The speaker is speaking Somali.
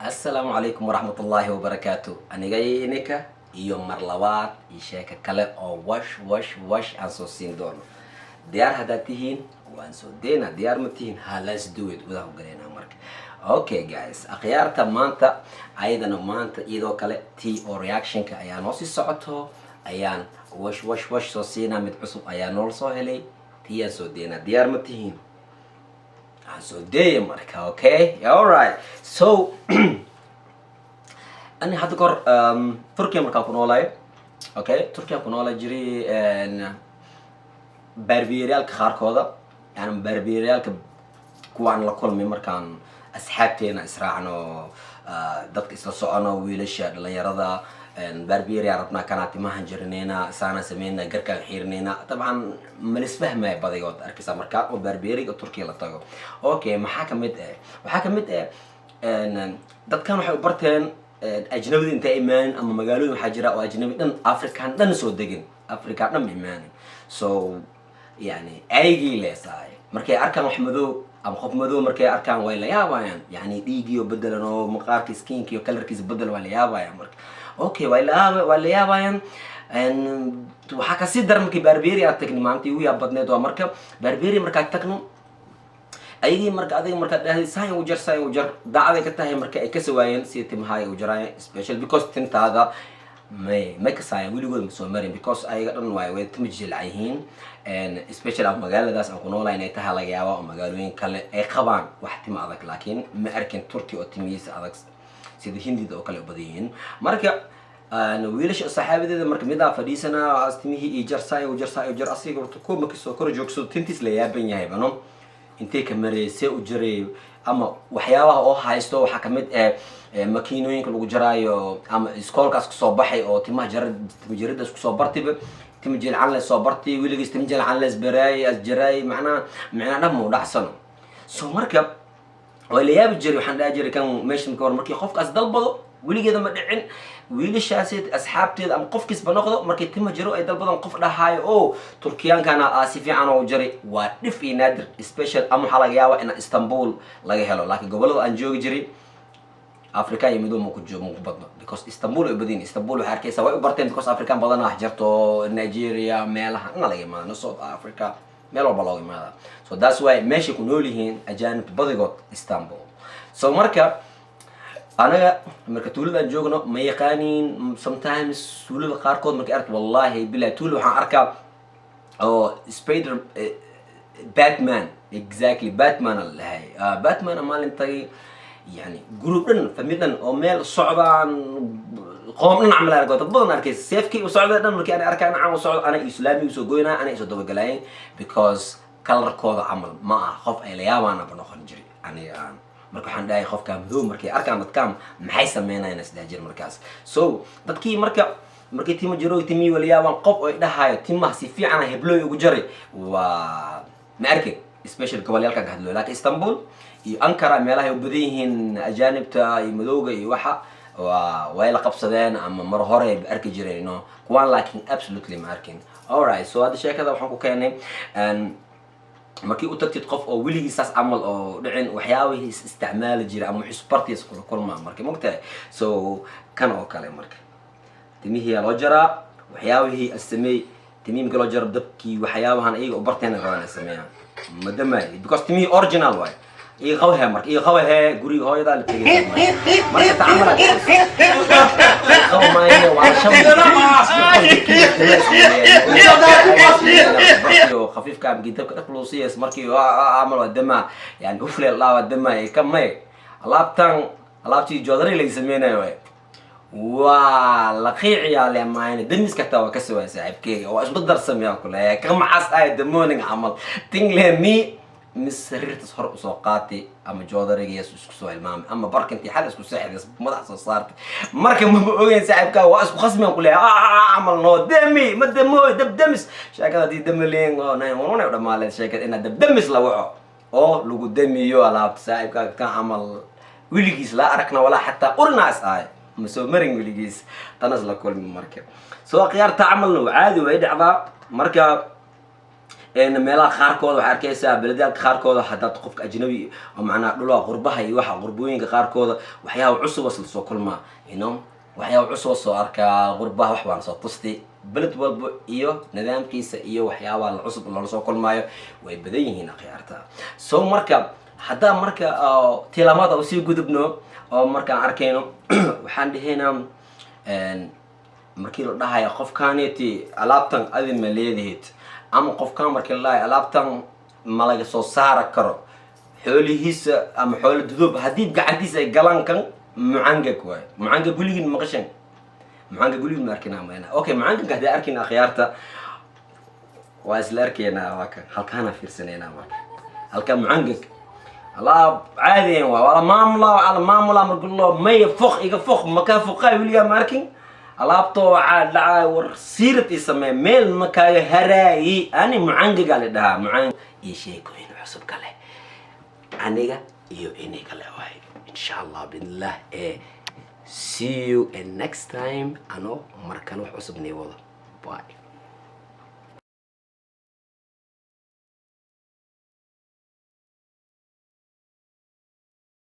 السلام عليكم ورحمة الله وبركاته أنا جاي إنك يوم مرلوات يشاك كلا أو وش أنسو سين ديار هداتيهين وأنسو دينا ديار متين let's do it وده قرينا مرك okay guys أخيار تمانتا أيضا مانتا إيدو كلا تي أو reaction كأيان وصي صعته أيان وش سوسينا متعصب أيان نورسو هلي تي أنسو دينا ديار متين so day marka okay alright so أنا هذا كور تركيا مركا كنولاي okay تركيا كنولاي جري إن بربيريال كخاركودا يعني بربيريال كوان لكل من مركان أصحابتنا إسرعنا دك إسرعنا ويلش ليرضى إن بربيريا ربنا كانت ما هنجرنينا سانا سمينا جركا حيرنينا طبعا ملس فهمه بديوت أركيسا مركا وبربيري وتركيا لطاقو أوكي محاكمة إن دك كانوا حبرتين أجنبي أنت إيمان أما مقالوا حجرة وأجنبي دن أفريقيا دن سودجين أفريقيا دن إيماني so يعني أيجي لساي مركي أركان محمدو أم خف مدو مركي أركان ولا يابايان يعني ديجي وبدل إنه مقارك سكينكي وكلر كيس بدل ولا يابايان مرك أوكي ولا يابايان إن وحكا سيدر مركي بربيري أتكني مامتي ويا بدنا دوا مركب بربيري مركا تكنو أيدي مركا أدي مركا ده ساي وجر ده عادي كتاه مركا كسوين سيتم هاي وجراي special because تنت هذا ما كساي ويلي يقول مسومرين because أي قدرن واي وتمجي العيهين and special أو مجال ده سأكون لا ينتهي لجوا أو مجالين كله أي خبان واحد ما أذك لكن ما أركن تركي أو تمييز أذك سيد هندي ده وكله بديين مركا ويلش الصحابة ده مركب مدا فريسنا أستميه يجر ساي وجر أصلي قرطكو مكسو كور جوكسو تنتيس ليابين يا هبنم intee ka mareysay u jiray ama waxyaabaha oo haysto waxa kamid makiinooyinka lagu jaraayo ama iskoolkaas ku soo baxay oo timaha jarida isku soo bartay timjil aan la soo bartay wiligiis timjil aan la isbaray asjaray macna dhamo dhaxsan soo marka way la yaab jiray waxaan dhahay jiray kan meeshan ka war markii qofkaas dalbado wiligeeda ma dhicin wiilashaasid asxaabteeda ama qofkiis banoqdo markii timo jiro ay dalbadan qof dhahayo oo turkiyankana si fiican oo jiray waa dhif iyo naadir special ama waxa laga yaabaa in Istanbul laga helo laakiin gobolada aan joogi jiray Afrika iyo midoo ku joogo badno because Istanbul ay badin Istanbul waxa arkaysaa way u barteen because African badan ah jirto Nigeria meelaha laga yimaado South Africa meel walba laga yimaado so that's why meesha ku nool yihiin ajaanib badigood Istanbul so marka أنا مركز تولد أن جوجنا ما يقانين sometimes تولد قاركود مركز أرك والله بلا تولد وحن أركب أو سبايدر باتمان exactly باتمان اللي هاي باتمان أمال أنت يعني جروبنا فمثلا أمال صعبة قومنا نعمل أركود تبغى نركز سيفكي وصعبة أنا مركز أنا أركان عام وصعب أنا إسلامي وسوقينا أنا إيش أدوب جلاين because كلر كود عمل ما خف إليا وأنا بناخذ نجري أنا marka waxaan dhahay qofka madoo markay arkaan dadkaan maxay sameynayaan isla jir markaas so dadkii markay timo jiro timi waliyaaban qof oo dhahayo timaha si fiican heblo ugu jaray waa ma arkay special gobolyalka ka hadlo laakiin Istanbul iyo Ankara meelaha ay u badan yihiin ajaanibta iyo madowga iyo waxa way la qabsadeen ama mar hore ay arki jireen kuwan laakiin absolutely ma arkin alright so hada sheekada waxaan ku keenay markii u tagtid qof oo wiligiisaas amal oo dhicin waxyaabihii isticmaali jiray ama xisbartiis kulma markii mugtahay so kan oo kale marka timihii loo jaraa waxyaabihii asmay timimka loo jar dabkii waxyaabahan iyaga u barteen rabaan sameeyaan madamay because timihii original way إيه خوها مرك إيه خوها قري هاي ذا اللي تيجي مرك تعمل خو ما هي وعشان خفيف كاب جدا كده فلوسية مركي عملوا الدماء يعني أفلي الله الدماء كم ما الله بتان الله بتي جودري اللي يسمينه وين والقيعي على ما يعني دمس كتاوى كسوة سعيب كي وإيش بدر سميها كلها كم عصا الدمونين عمل تنقله مي مسرير تصهر أسواقاتي أما جودري يسوس كسوة المام أما بركنتي حدث كساعد يس مدح صارت مركب مبوين سعيب كا واسب خصمي كلها عمل نو دمي ما دموي دمس شاكا دي دملين نايم ورونا ولا مال شاكا إن دمس لوعه أو لو دمي يو على سعيب كا عمل ويلجيس لا أركنا ولا حتى أورناس هاي مسومرين ويلجيس تنزل كل من مركب سواء خيار تعمل عادي ويدعى مركب een meelaha qaarkood waxa arkaysaa belediyada qaarkood haddaad qofka ajnabi oo macnaha dhulka qurbaha iyo waxa qurbooyinka qaarkood waxyaabo cusub oo soo kulmaa waxyaabo cusub soo arkaa qurbaha wax baan soo tustay beled walba iyo nidaamkiisa iyo waxyaabaha cusub loo soo kulmaayo way badan yihiin akhyaarta soo marka hadda marka tilaamada oo sii gudubno oo markaan arkayno waxaan dhahaynaa markii la dhahayo qofkaaniti alaabtan adin ma leedahay ama qofkaan markii la dhahayo alaabtan ma laga soo saara karo xoolihiisa ama xoolo dudub haddii gacantiisa ay galaan kan mucangag waay mucangag guligin maqashan mucangag guligin ma arkinaa mayna okay mucangag haddii arkin akhyaarta waa isla arkaynaa waa kan halkaana fiirsanaynaa marka halka mucangag الله عادي ولا ماملا على ماملا مرقولو مي فوق إيجا فوق مكان فوقاي وليا ماركين ألابتو عاد ورسيرة اسمه ميل مكان هراي أنا معنق قال ده معنق يشيكو هنا حسب كله أنيجا يو إني كله واي إن شاء الله بإذن الله see you in next time أنا مركنو حسب نيوضا باي